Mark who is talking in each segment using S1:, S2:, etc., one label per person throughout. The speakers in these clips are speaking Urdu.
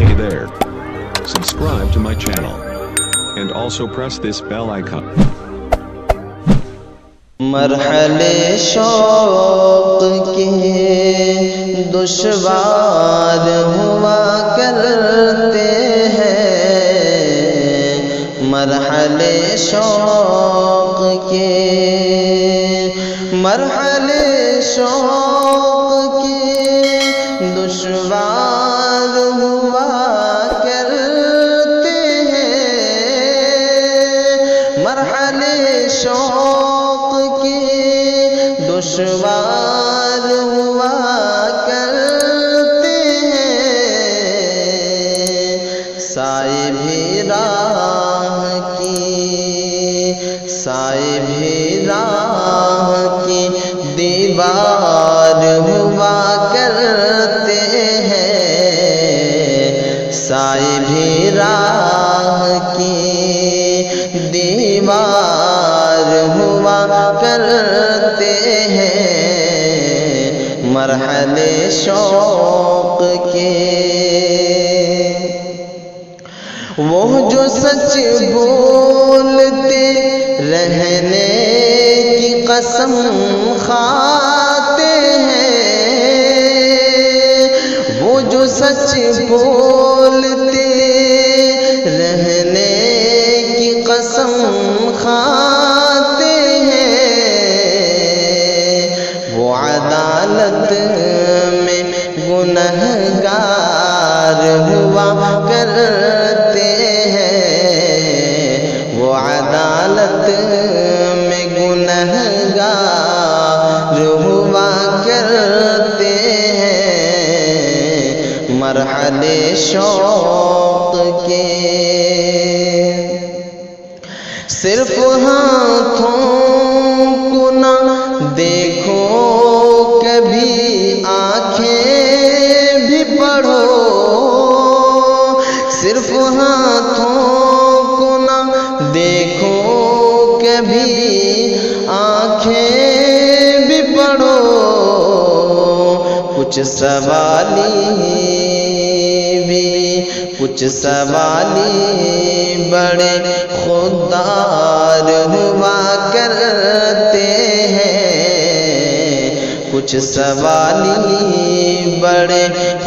S1: Hey there. Subscribe to my channel. And also press this bell icon.
S2: مرحلے شوق کے دشوار ہوا کرتے ہیں، مرحلے شوق کے دشوار ہوا کرتے ہیں، مرحلے شوق دشوار ہوا کرتے ہیں، سائے بھی راہ کی دیوار ہوا کرتے ہیں، سائے بھی راہ کی دیوار ہوا کرتے ہیں، مرحلے شوق کے وہ جو سچ بولتے رہنے کی قسم کھاتے ہیں، وہ جو سچ بولتے رہنے کی قسم کھاتے ہیں، وہ عدالت میں گنہگار ہوا کرتے ہیں، وہ عدالت میں گنہگار ہوا کرتے ہیں، مرحلے شوق کے صرف ہاتھوں کو نہ دیکھو کبھی آنکھیں بھی پڑھو، صرف ہاتھوں کو نہ دیکھو کبھی آنکھیں بھی پڑھو، کچھ سوالی بڑے خوددار ہوا کرتے ہیں، کچھ سوالی بڑے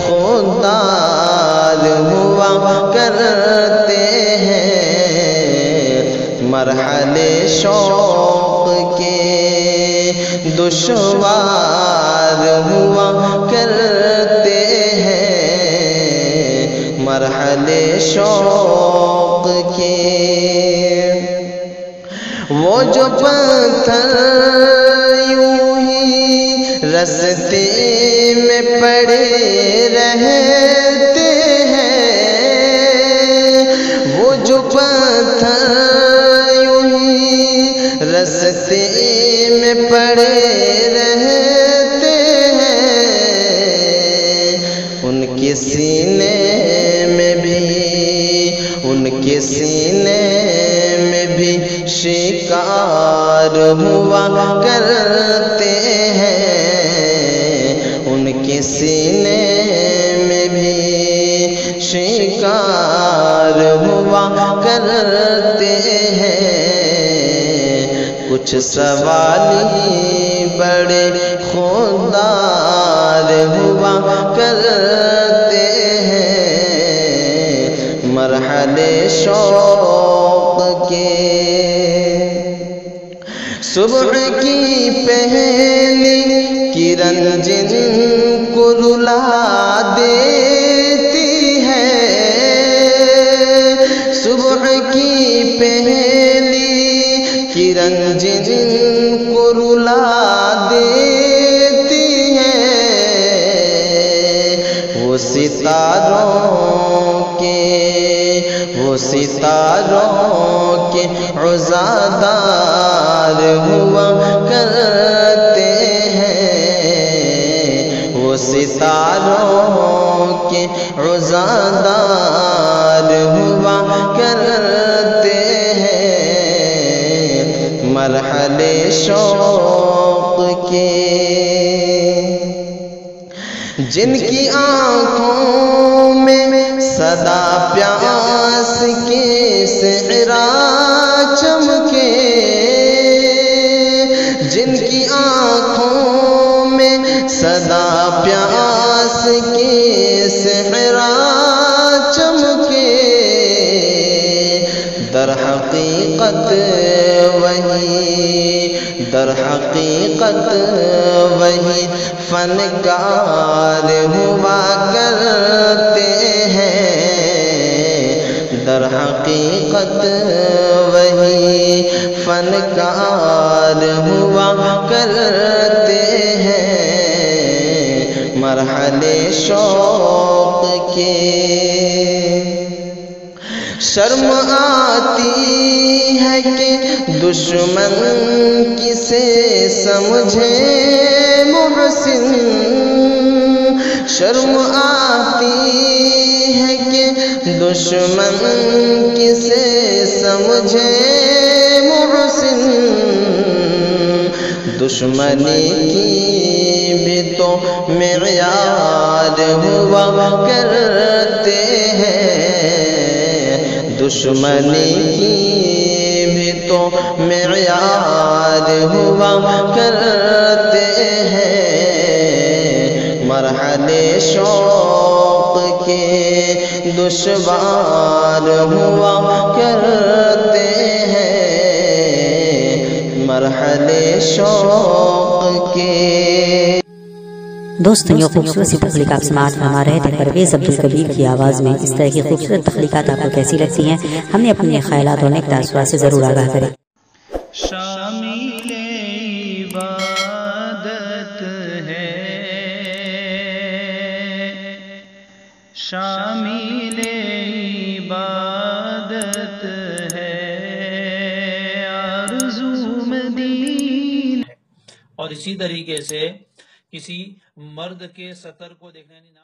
S2: خوددار ہوا کرتے ہیں، مرحلے شوق کے دشوار ہوا کرتے ہیں، مرحلے شوق کے وہ جو پتھر یوں ہی رستے میں پڑے رہتے ہیں، وہ جو پتھر یوں ہی رستے میں پڑے رہتے ہیں، ان کے سینے میں بھی شکار ہوا کرتے ہیں، ان کے سینے میں بھی شکار ہوا کرتے ہیں، کچھ سوالی بڑے خوددار ہوا کرتے ہیں، مرحلے شوق کے صبح کی پہلی کرن جن کو رلا دیتی ہے، صبح کی پہلی کرن جن کو رلا دیتی ہے، وہ ستاروں کے عزادار ہوا کرتے ہیں، وہ ستاروں کے عزادار ہوا کرتے ہیں، مرحلے شوق کے جن کی آنکھوں میں صدا پیاس کی صحرا چمکے، جن کی آنکھوں میں صدا پیاس کی صحرا چمکے، در حقیقت وہی فنکار ہوا کرتے ہیں، در حقیقت وہی فنکار ہوا کرتے ہیں، مرحلے شوق کے۔ شرم آتی ہے کہ دشمن کسے سمجھے محسن، شرم آتی ہے کہ دشمن کسے سمجھے محسن، دشمنی کی بھی تو معیار ہوا کرتے ہیں، دشمنی کی بھی تو معیار ہوا کرتے ہیں، مرحلے شوق کے دشوار ہوا کرتے ہیں، مرحلے شوق کے۔
S3: دوستوں یہ خوبصورت سی تخلیق آپ سماعت فرما رہے تھے پرویز عبدالکبیر کی آواز میں۔ اس طرح کی خوبصورت تخلیقات آپ کو کیسی لگتی ہیں ہمیں اپنے خیالات اور نیک تاثرات سے ضرور آگاہ کریں۔
S4: شامل عبادت ہے، شامل عبادت ہے، آرزو مدینہ۔ اور اسی طریقے سے کسی مرد کے سطر کو دیکھنا